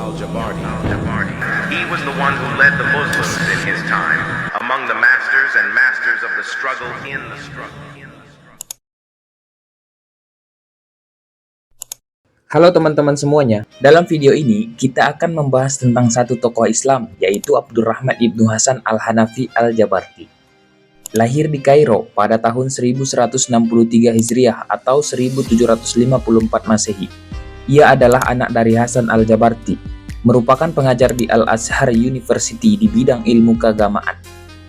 al-Jabarti. He was the one who led the Muslims in his time among the masters and masters of the struggle in the struggle. Halo teman-teman semuanya, dalam video ini kita akan membahas tentang satu tokoh Islam, yaitu Abdurrahman ibnu Hasan al-Hanafi al-Jabarti. Lahir di Kairo pada tahun 1163 Hijriah atau 1754 Masehi. Ia adalah anak dari Hasan al-Jabarti, merupakan pengajar di Al-Azhar University di bidang ilmu keagamaan.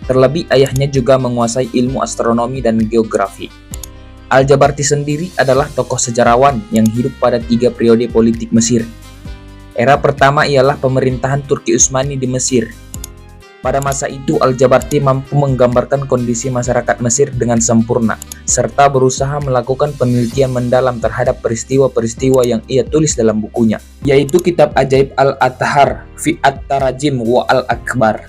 Terlebih ayahnya juga menguasai ilmu astronomi dan geografi. Al-Jabarti sendiri adalah tokoh sejarawan yang hidup pada 3 periode politik Mesir. Era pertama ialah pemerintahan Turki Utsmani di Mesir. Pada masa itu Al-Jabarti mampu menggambarkan kondisi masyarakat Mesir dengan sempurna, serta berusaha melakukan penelitian mendalam terhadap peristiwa-peristiwa yang ia tulis dalam bukunya, yaitu kitab ajaib Al-Athhar fi At-Tarajim wa Al-Akbar.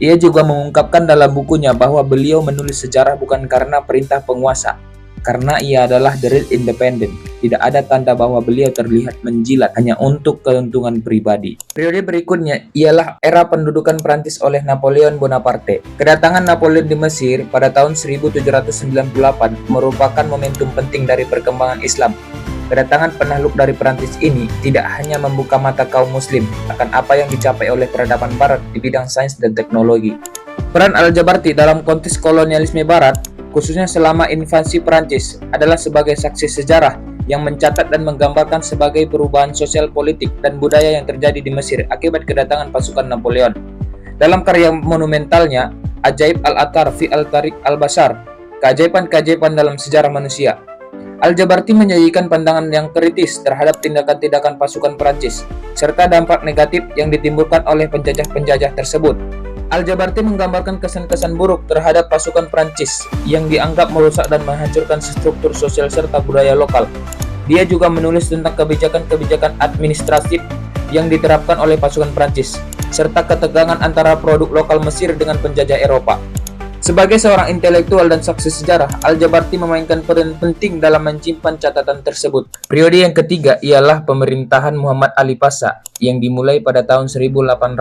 Ia juga mengungkapkan dalam bukunya bahwa beliau menulis sejarah bukan karena perintah penguasa, karena ia adalah the real independent. Tidak ada tanda bahwa beliau terlihat menjilat hanya untuk keuntungan pribadi. Periode berikutnya ialah era pendudukan Prancis oleh Napoleon Bonaparte. Kedatangan Napoleon di Mesir pada tahun 1798 merupakan momentum penting dari perkembangan Islam. Kedatangan penakluk dari Prancis ini tidak hanya membuka mata kaum muslim akan apa yang dicapai oleh peradaban barat di bidang sains dan teknologi. Peran Al-Jabarti dalam konteks kolonialisme barat, khususnya selama invasi Prancis, adalah sebagai saksi sejarah yang mencatat dan menggambarkan sebagai perubahan sosial, politik, dan budaya yang terjadi di Mesir akibat kedatangan pasukan Napoleon. Dalam karya monumentalnya, Ajaib Al-Athar fi Al-Tariq Al-Bashar, keajaiban-keajaiban dalam sejarah manusia, Al-Jabarti menyajikan pandangan yang kritis terhadap tindakan-tindakan pasukan Prancis, serta dampak negatif yang ditimbulkan oleh penjajah-penjajah tersebut. Al-Jabarti menggambarkan kesan-kesan buruk terhadap pasukan Prancis yang dianggap merusak dan menghancurkan struktur sosial serta budaya lokal. Dia juga menulis tentang kebijakan-kebijakan administratif yang diterapkan oleh pasukan Prancis, serta ketegangan antara produk lokal Mesir dengan penjajah Eropa. Sebagai seorang intelektual dan saksi sejarah, Al-Jabarti memainkan peran penting dalam menyimpan catatan tersebut. Periode yang ketiga ialah pemerintahan Muhammad Ali Pasha yang dimulai pada tahun 1805.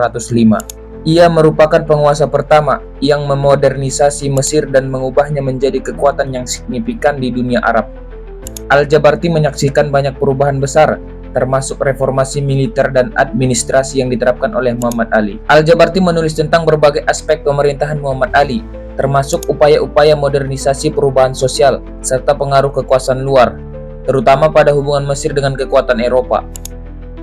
Ia merupakan penguasa pertama yang memodernisasi Mesir dan mengubahnya menjadi kekuatan yang signifikan di dunia Arab. Al-Jabarti menyaksikan banyak perubahan besar, termasuk reformasi militer dan administrasi yang diterapkan oleh Muhammad Ali. Al-Jabarti menulis tentang berbagai aspek pemerintahan Muhammad Ali, termasuk upaya-upaya modernisasi perubahan sosial, serta pengaruh kekuasaan luar, terutama pada hubungan Mesir dengan kekuatan Eropa.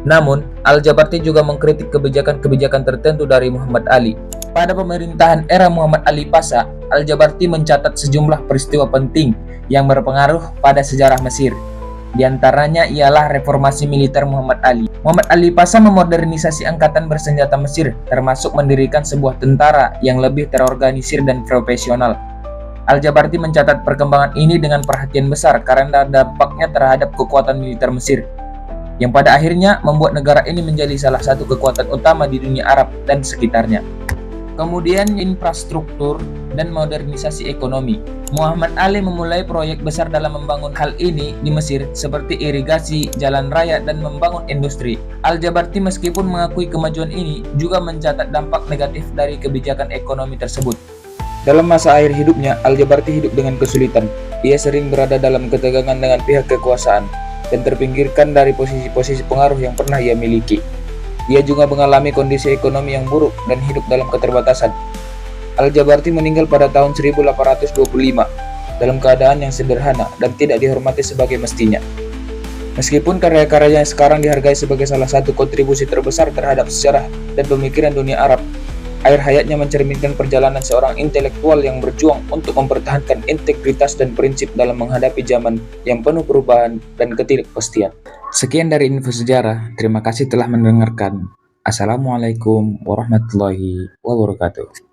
Namun, Al-Jabarti juga mengkritik kebijakan-kebijakan tertentu dari Muhammad Ali. Pada pemerintahan era Muhammad Ali Pasha, Al-Jabarti mencatat sejumlah peristiwa penting yang berpengaruh pada sejarah Mesir. Di antaranya ialah reformasi militer Muhammad Ali. Muhammad Ali Pasha memodernisasi angkatan bersenjata Mesir, termasuk mendirikan sebuah tentara yang lebih terorganisir dan profesional. Al-Jabarti mencatat perkembangan ini dengan perhatian besar karena dampaknya terhadap kekuatan militer Mesir, yang pada akhirnya membuat negara ini menjadi salah satu kekuatan utama di dunia Arab dan sekitarnya. Kemudian infrastruktur dan modernisasi ekonomi. Muhammad Ali memulai proyek besar dalam membangun hal ini di Mesir, seperti irigasi, jalan raya, dan membangun industri. Al-Jabarti meskipun mengakui kemajuan ini, juga mencatat dampak negatif dari kebijakan ekonomi tersebut. Dalam masa akhir hidupnya, Al-Jabarti hidup dengan kesulitan. Ia sering berada dalam ketegangan dengan pihak kekuasaan dan terpinggirkan dari posisi-posisi pengaruh yang pernah ia miliki. Ia juga mengalami kondisi ekonomi yang buruk dan hidup dalam keterbatasan. Al-Jabarti meninggal pada tahun 1825 dalam keadaan yang sederhana dan tidak dihormati sebagai mestinya. Meskipun karya-karyanya sekarang dihargai sebagai salah satu kontribusi terbesar terhadap sejarah dan pemikiran dunia Arab, akhir hayatnya mencerminkan perjalanan seorang intelektual yang berjuang untuk mempertahankan integritas dan prinsip dalam menghadapi zaman yang penuh perubahan dan ketidakpastian. Sekian dari info sejarah. Terima kasih telah mendengarkan. Assalamualaikum warahmatullahi wabarakatuh.